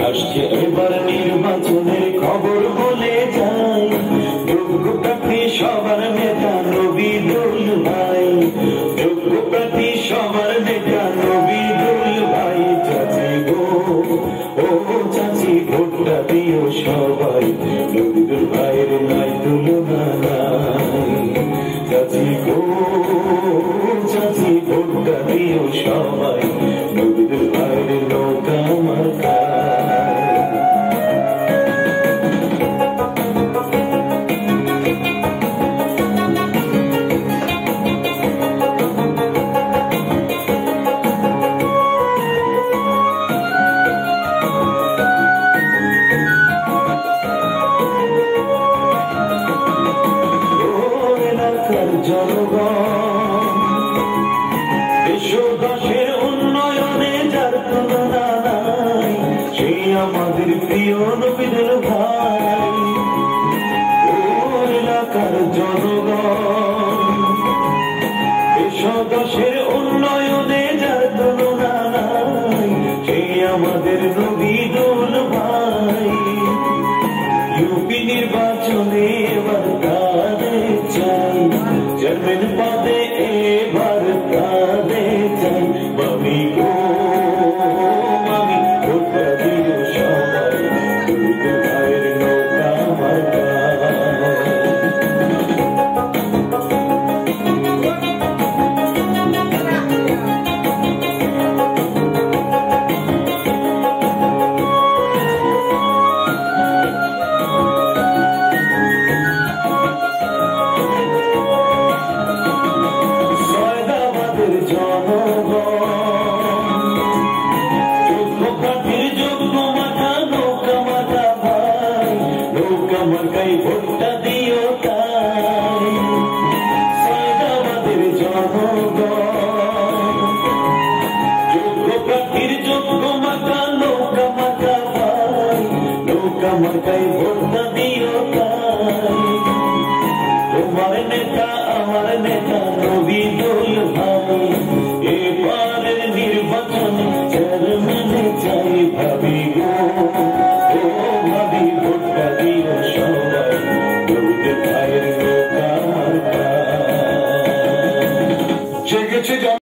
আসছে এবার নির্বাচনের খবর বলে যাই, যোগ্য প্রার্থী সবার নেতা নবীদুল ভাই, যোগ্য প্রার্থী সবার নেতা নবীদুল ভাই। চাচি গো ও চাচি ভোটটা দিও সবাই, নবীদুল ভাইয়ের নাই তুলনা নাই। চাচি গো চাচি ভোটটা দিও সবাই, নবীদুল ভাইয়ের নৌকা মার্কা। জনগণ দেশের উন্নয়নে যার তুলনা নাই, সেই আমাদের প্রিয় নবীদুল ভাই। ও এলাকার জনগণ দেশের উন্নয়নে যার তুলনা নাই, সেই আমাদের